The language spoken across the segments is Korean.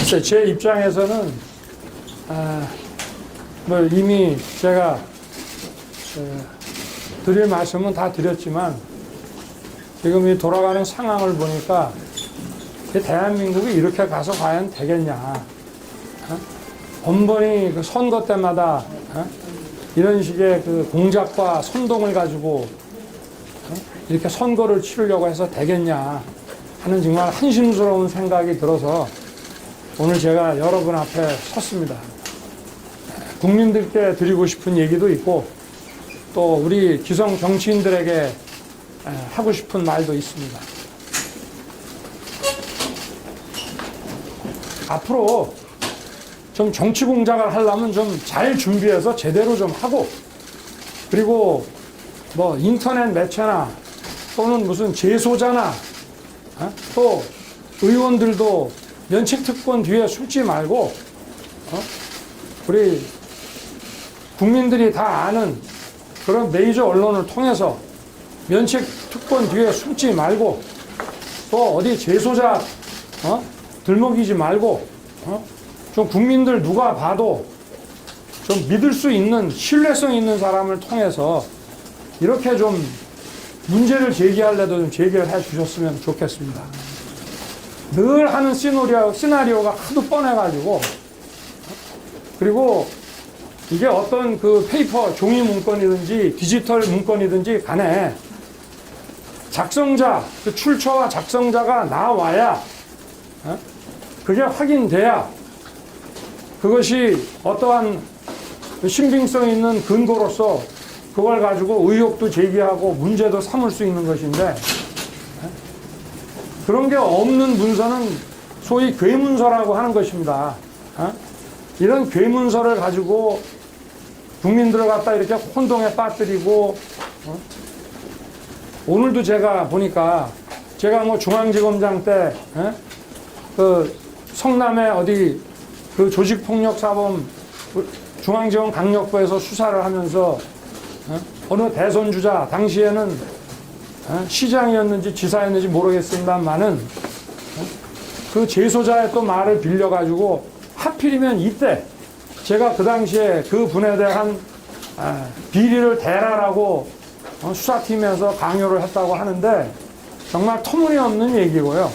제 입장에서는 뭐 이미 제가 드릴 말씀은 다 드렸지만 지금 이 돌아가는 상황을 보니까 대한민국이 이렇게 가서 과연 되겠냐. 번번이 그 선거 때마다 이런 식의 그 공작과 선동을 가지고 이렇게 선거를 치르려고 해서 되겠냐 하는 정말 한심스러운 생각이 들어서 오늘 제가 여러분 앞에 섰습니다. 국민들께 드리고 싶은 얘기도 있고 또 우리 기성 정치인들에게 하고 싶은 말도 있습니다. 앞으로 좀 정치 공작을 하려면 좀 잘 준비해서 제대로 좀 하고, 그리고 뭐 인터넷 매체나 또는 무슨 재소자나 또 의원들도 면책특권 뒤에 숨지 말고 우리 국민들이 다 아는 그런 메이저 언론을 통해서 면책특권 뒤에 숨지 말고, 또 어디 재소자 들먹이지 말고 좀 국민들 누가 봐도 좀 믿을 수 있는 신뢰성 있는 사람을 통해서 이렇게 좀 문제를 제기할래도 좀 제기를 해 주셨으면 좋겠습니다. 늘 하는 시나리오가 하도 뻔해가지고, 그리고 이게 어떤 그 페이퍼 종이 문건이든지 디지털 문건이든지 간에 작성자, 그 출처와 작성자가 나와야 그게 확인돼야 그것이 어떠한 신빙성 있는 근거로서 그걸 가지고 의혹도 제기하고 문제도 삼을 수 있는 것인데, 그런 게 없는 문서는 소위 괴문서라고 하는 것입니다. 이런 괴문서를 가지고 국민들을 갖다 이렇게 혼동에 빠뜨리고, 오늘도 제가 보니까 제가 뭐 중앙지검장 때 그 성남에 어디 그 조직폭력사범 중앙지검 강력부에서 수사를 하면서 어느 대선 주자, 당시에는 시장이었는지 지사였는지 모르겠습니다만은 그 재소자의 또 말을 빌려가지고 하필이면 이때 제가 그 당시에 그 분에 대한 비리를 대라라고 수사팀에서 강요를 했다고 하는데 정말 터무니없는 얘기고요.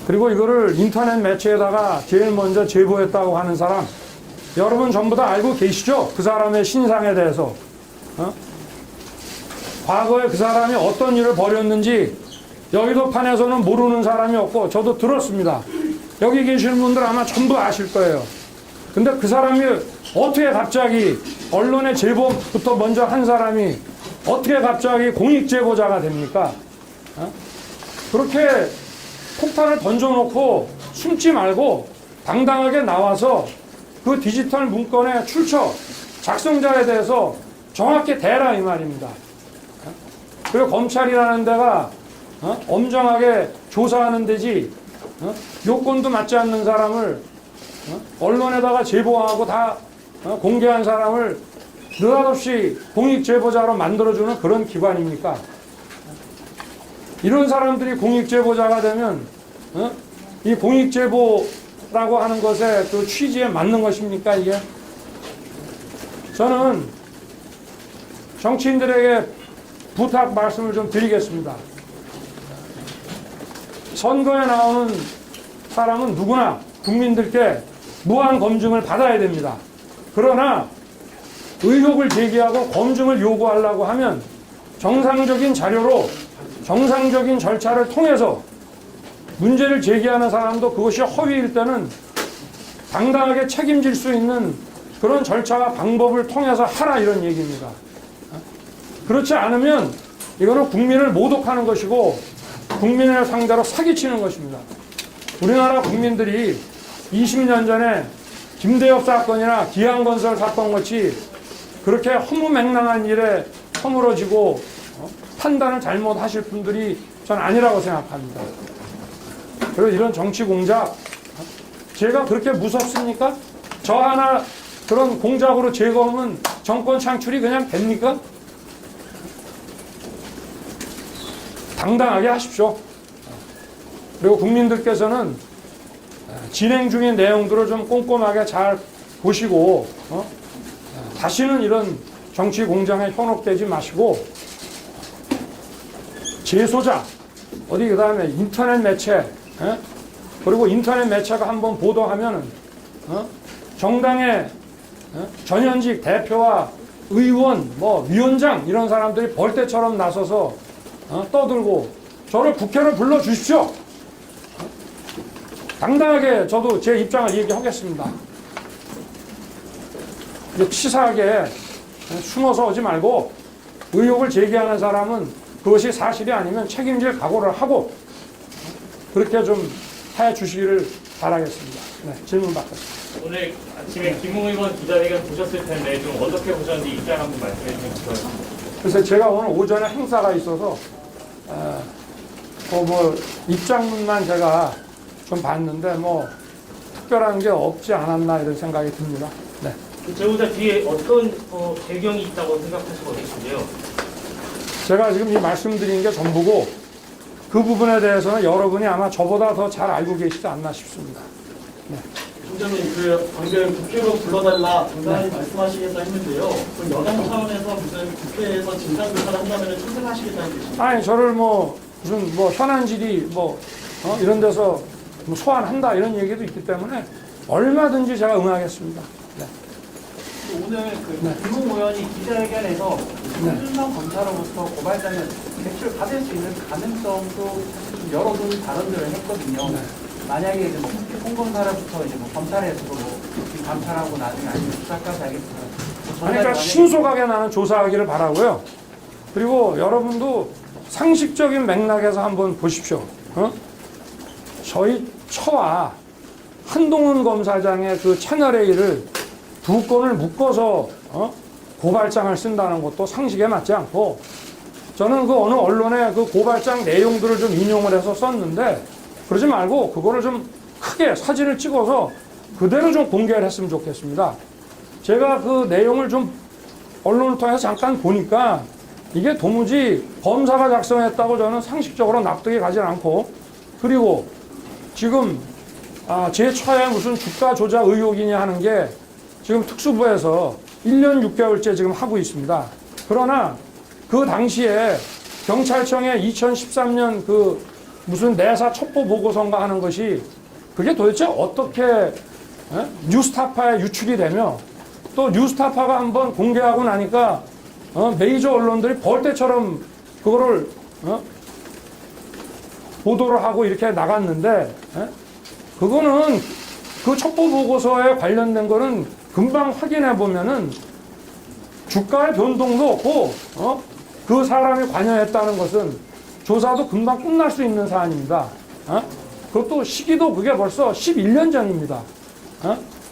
그리고 이거를 인터넷 매체에다가 제일 먼저 제보했다고 하는 사람, 여러분 전부 다 알고 계시죠? 그 사람의 신상에 대해서. 과거에 그 사람이 어떤 일을 벌였는지 여의도 판에서는 모르는 사람이 없고 저도 들었습니다. 여기 계시는 분들 아마 전부 아실 거예요. 근데 그 사람이 어떻게 갑자기 언론의 제보부터 먼저 한 사람이 어떻게 갑자기 공익제보자가 됩니까? 그렇게 폭탄을 던져놓고 숨지 말고 당당하게 나와서 그 디지털 문건의 출처, 작성자에 대해서 정확히 대라 이 말입니다. 그리고 검찰이라는 데가 엄정하게 조사하는 데지 요건도 맞지 않는 사람을 언론에다가 제보하고 다 공개한 사람을 느닷없이 공익제보자로 만들어주는 그런 기관입니까? 이런 사람들이 공익제보자가 되면 이 공익제보라고 하는 것의 그 취지에 맞는 것입니까 이게? 저는 정치인들에게 부탁 말씀을 좀 드리겠습니다. 선거에 나오는 사람은 누구나 국민들께 무한 검증을 받아야 됩니다. 그러나 의혹을 제기하고 검증을 요구하려고 하면 정상적인 자료로 정상적인 절차를 통해서 문제를 제기하는 사람도 그것이 허위일 때는 당당하게 책임질 수 있는 그런 절차와 방법을 통해서 하라 이런 얘기입니다. 그렇지 않으면 이거는 국민을 모독하는 것이고 국민을 상대로 사기치는 것입니다. 우리나라 국민들이 20년 전에 김대엽 사건이나 기안건설 사건 같이 그렇게 허무맹랑한 일에 허물어지고 판단을 잘못하실 분들이 전 아니라고 생각합니다. 그리고 이런 정치 공작, 제가 그렇게 무섭습니까? 저 하나 그런 공작으로 제거하면 정권 창출이 그냥 됩니까? 당당하게 하십시오. 그리고 국민들께서는 진행 중인 내용들을 좀 꼼꼼하게 잘 보시고 다시는 이런 정치 공장에 현혹되지 마시고 재소자 어디 그다음에 인터넷 매체 그리고 인터넷 매체가 한번 보도하면은 정당의 전현직 대표와 의원 뭐 위원장 이런 사람들이 벌떼처럼 나서서 떠들고 저를 국회로 불러 주십시오. 당당하게 저도 제 입장을 얘기하겠습니다. 치사하게 숨어서 오지 말고 의혹을 제기하는 사람은 그것이 사실이 아니면 책임질 각오를 하고 그렇게 좀 해주시기를 바라겠습니다. 네, 질문 받겠습니다. 오늘 아침에 김웅 의원 기자회견 보셨을 텐데 좀 어떻게 보셨는지 입장 한번 말씀해 주시면 좋겠습니다. 그래서 제가 오늘 오전에 행사가 있어서 뭐 입장문만 제가 좀 봤는데 뭐 특별한 게 없지 않았나 이런 생각이 듭니다. 네. 그 제보자 뒤에 어떤 배경이 있다고 생각하시고 계신데요? 제가 지금 이 말씀드린 게 전부고 그 부분에 대해서는 여러분이 아마 저보다 더 잘 알고 계시지 않나 싶습니다. 네. 총장님, 그 방금 국회로 불러달라 당당히 말씀하시겠다 했는데요. 그럼 여당 차원에서 무슨 국회에서 진상조사를 한다면 출석하시겠다는 뜻입니다. 아니 저를 뭐 무슨 뭐 현안질의 뭐 이런 데서 뭐 소환한다 이런 얘기도 있기 때문에 얼마든지 제가 응하겠습니다. 네. 오늘 김웅 의원이 기자회견에서 네. 손준성 검사로부터 고발장을 제출받을 수 있는 가능성도 좀 여러 분 발언들을 했거든요. 네. 만약에 이제 뭐 국회 공검사로부터 이제 뭐 검찰에서도 뭐 감찰하고 나중에 아니면 수사까지 하겠지만 그러니까 신속하게 나는 조사하기를 바라고요. 그리고 여러분도 상식적인 맥락에서 한번 보십시오. 저희 처와 한동훈 검사장의 그 채널A를 두 건을 묶어서 고발장을 쓴다는 것도 상식에 맞지 않고 저는 그 어느 언론에 그 고발장 내용들을 좀 인용을 해서 썼는데 그러지 말고 그거를 좀 크게 사진을 찍어서 그대로 좀 공개를 했으면 좋겠습니다. 제가 그 내용을 좀 언론을 통해서 잠깐 보니까 이게 도무지 검사가 작성했다고 저는 상식적으로 납득이 가지 않고 그리고 지금 제 처에 무슨 주가 조작 의혹이냐 하는 게 지금 특수부에서 1년 6개월째 지금 하고 있습니다. 그러나 그 당시에 경찰청에 2013년 그 무슨 내사 첩보 보고서인가 하는 것이 그게 도대체 어떻게 뉴스타파에 유출이 되며 또 뉴스타파가 한번 공개하고 나니까 메이저 언론들이 벌떼처럼 그거를 보도를 하고 이렇게 나갔는데 그거는 그 첩보 보고서에 관련된 거는 금방 확인해 보면은 주가의 변동도 없고 그 사람이 관여했다는 것은 조사도 금방 끝날 수 있는 사안입니다. 그것도 시기도 그게 벌써 11년 전입니다.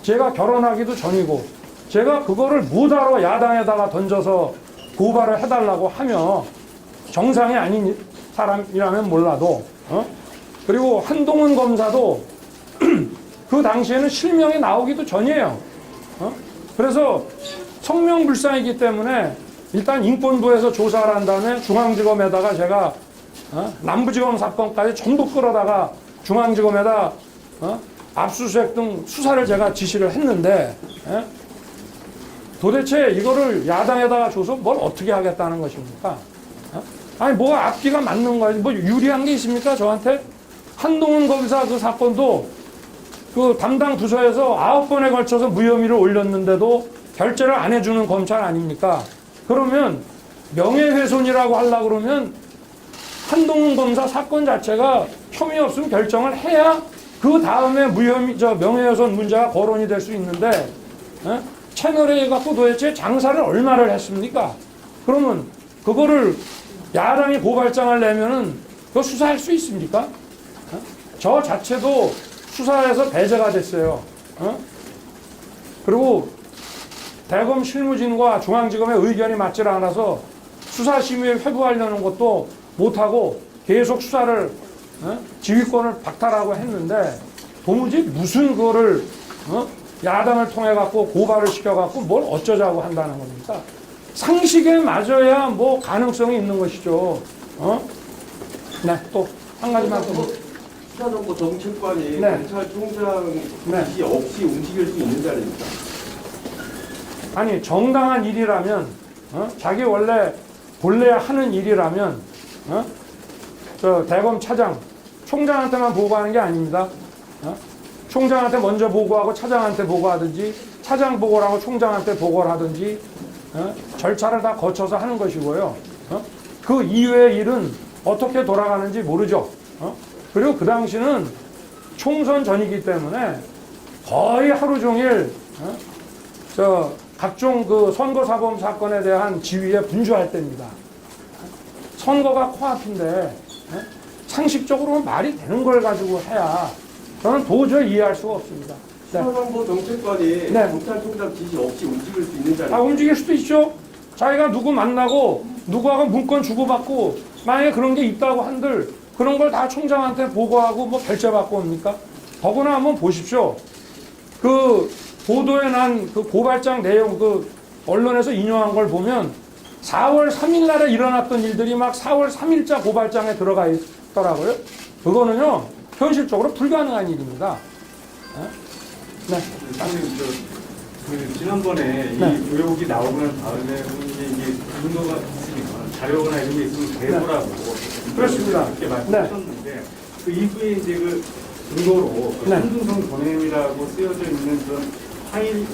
제가 결혼하기도 전이고 제가 그거를 무다로 야당에다가 던져서 고발을 해달라고 하며 정상이 아닌 사람이라면 몰라도 그리고 한동훈 검사도 그 당시에는 실명이 나오기도 전이에요. 그래서 성명불상이기 때문에 일단 인권부에서 조사를 한 다음에 중앙지검에다가 제가 남부지검 사건까지 전부 끌어다가 중앙지검에다 압수수색 등 수사를 제가 지시를 했는데 도대체 이거를 야당에다가 줘서 뭘 어떻게 하겠다는 것입니까? 아니 뭐가 앞뒤가 맞는 거지 뭐 유리한 게 있습니까 저한테? 한동훈 검사 그 사건도 그 담당 부서에서 9번에 걸쳐서 무혐의를 올렸는데도 결재를 안 해주는 검찰 아닙니까? 그러면 명예훼손이라고 하려고 그러면 한동훈 검사 사건 자체가 혐의 없음 결정을 해야 그 다음에 명예훼손 문제가 거론이 될 수 있는데 채널A 갖고 도대체 장사를 얼마를 했습니까? 그러면 그거를 야당이 고발장을 내면은 그거 수사할 수 있습니까? 저 자체도 수사에서 배제가 됐어요. 그리고 대검 실무진과 중앙지검의 의견이 맞지 않아서 수사심의를 회부하려는 것도 못하고 계속 수사를 지휘권을 박탈하고 했는데 도무지 무슨 그거를 야당을 통해 갖고 고발을 시켜 갖고 뭘 어쩌자고 한다는 겁니까? 상식에 맞아야 뭐 가능성이 있는 것이죠. 네, 또 한 가지만 더. 수사정보 정책관이 네. 검찰총장 네. 지시 없이 움직일 수 있는 자리입니까? 아니 정당한 일이라면 자기 원래 본래 하는 일이라면 저 대검 차장 총장한테만 보고하는 게 아닙니다. 총장한테 먼저 보고하고 차장한테 보고하든지 차장 보고를 하고 총장한테 보고를 하든지 절차를 다 거쳐서 하는 것이고요. 그 이외의 일은 어떻게 돌아가는지 모르죠. 그리고 그 당시는 총선 전이기 때문에 거의 하루 종일 저 각종 그 선거사범 사건에 대한 지휘에 분주할 때입니다. 선거가 코앞인데 상식적으로는 말이 되는 걸 가지고 해야 저는 도저히 이해할 수가 없습니다. 네. 수사정보 정책관이 네. 검찰총장 지시 없이 움직일 수 있는 자리입니까? 움직일 수도 있죠. 자기가 누구 만나고 누구하고 문건 주고받고 만약에 그런 게 있다고 한들 그런 걸 다 총장한테 보고하고 뭐 결재받고 옵니까? 더구나 한번 보십시오. 그 보도에 난 그 고발장 내용 그 언론에서 인용한 걸 보면 4월 3일 날에 일어났던 일들이 막 4월 3일자 고발장에 들어가 있더라고요. 그거는요 현실적으로 불가능한 일입니다. 네. 장님, 그 지난번에 네. 이 의혹이 나오고 난 다음에 이게 근거가 있으면 자료나 이런 게 있으면 대보라고 그렇습니다. 이렇게 말씀하셨는데 그 이후에 이제 그 근거로 그 네. 한중성 보냄이라고 쓰여져 있는 그런 파일이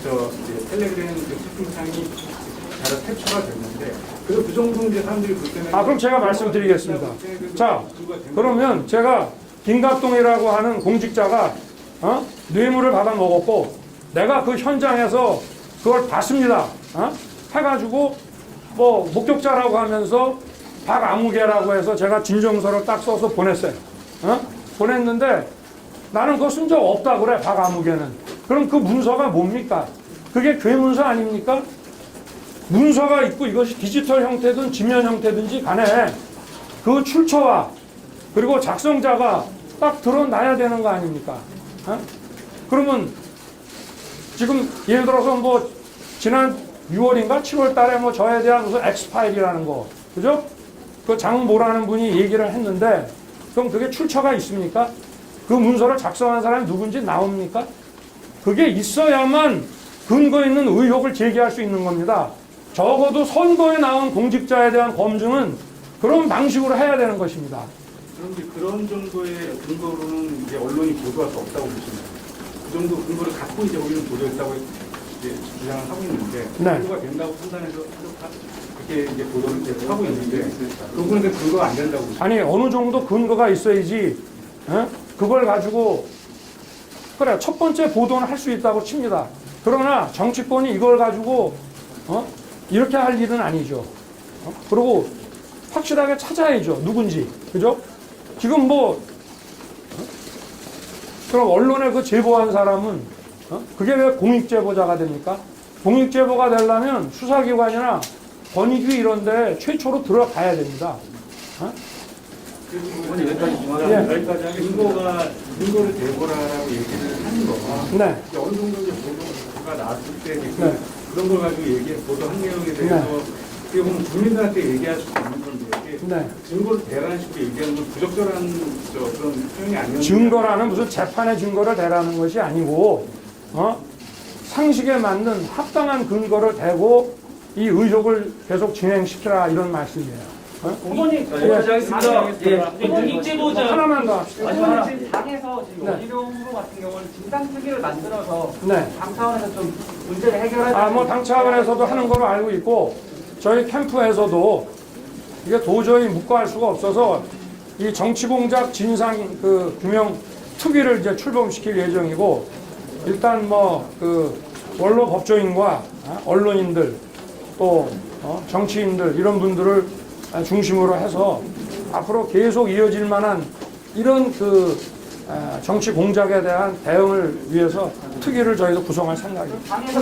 저 이제 텔레그램 그 채팅창이 자료 캡처가 됐는데 그래서 그 정도 이제 사람들이 볼 때는 그럼 제가 말씀드리겠습니다. 자, 그러면 제가 김갑동이라고 하는 공직자가 뇌물을 받아 먹었고 내가 그 현장에서 그걸 봤습니다. 해가지고 뭐 목격자라고 하면서 박아무개라고 해서 제가 진정서를 딱 써서 보냈어요. 보냈는데 나는 그거 쓴 적 없다 그래 박아무개는. 그럼 그 문서가 뭡니까? 그게 괴문서 아닙니까? 문서가 있고 이것이 디지털 형태든 지면 형태든지 간에 그 출처와 그리고 작성자가 딱 드러나야 되는 거 아닙니까? 그러면 지금 예를 들어서 뭐 지난 6월인가 7월 달에 뭐 저에 대한 무슨 엑스파일이라는 거 그죠? 그 장모라는 분이 얘기를 했는데 그럼 그게 출처가 있습니까? 그 문서를 작성한 사람이 누군지 나옵니까? 그게 있어야만 근거 있는 의혹을 제기할 수 있는 겁니다. 적어도 선거에 나온 공직자에 대한 검증은 그런 방식으로 해야 되는 것입니다. 그런데 그런 정도의 근거로는 이제 언론이 보도할 수 없다고 보시나요? 그 정도 근거를 갖고 이제 우리는 보도했다고 이제 주장을 하고 있는데 네. 근거가 된다고 판단해서 그렇게 이제 보도를 계속 하고 있는데 그분은 근거가 안 된다고 보시나요? 아니 어느 정도 근거가 있어야지 그걸 가지고 그래 첫 번째 보도는 할 수 있다고 칩니다. 그러나 정치권이 이걸 가지고 이렇게 할 일은 아니죠. 그리고 확실하게 찾아야죠. 누군지. 그죠? 지금 뭐 그럼 언론에 그 제보한 사람은 그게 왜 공익제보자가 됩니까? 공익제보가 되려면 수사기관이나 권익위 이런 데 최초로 들어가야 됩니다. 여기까지 하는 근거를 대보라라고 얘기를 하는 거가 네. 이제 어느 정도 이제 보도가 나왔을 때 이제 네. 그런 걸 가지고 보도한 내용에 대해서 어떻게 보면 국민들한테 얘기할 수 있는 건데 이게 네. 증거를 대라는 식으로 얘기하는 건 부적절한 그런 표현이 아니었나. 증거라는 무슨 재판의 증거를 대라는 것이 아니고 상식에 맞는 합당한 근거를 대고 이 의혹을 계속 진행시키라 이런 말씀이에요. 어머니, 공익제보자 하나만 더 합시다. 아니면 지금 당에서 지금 네. 원희룡 후보 같은 경우는 진상특위를 만들어서 네. 당 차원에서 좀 문제를 해결하자. 뭐 당 차원에서도 하는 걸로 알고 있고 저희 캠프에서도 이게 도저히 묵과할 수가 없어서 이 정치공작 진상 그 규명 특위를 이제 출범시킬 예정이고 일단 뭐 그 원로 법조인과 언론인들 또 정치인들 이런 분들을 중심으로 해서 앞으로 계속 이어질 만한 이런 그 정치 공작에 대한 대응을 위해서 특위를 저희도 구성할 생각입니다. 당에서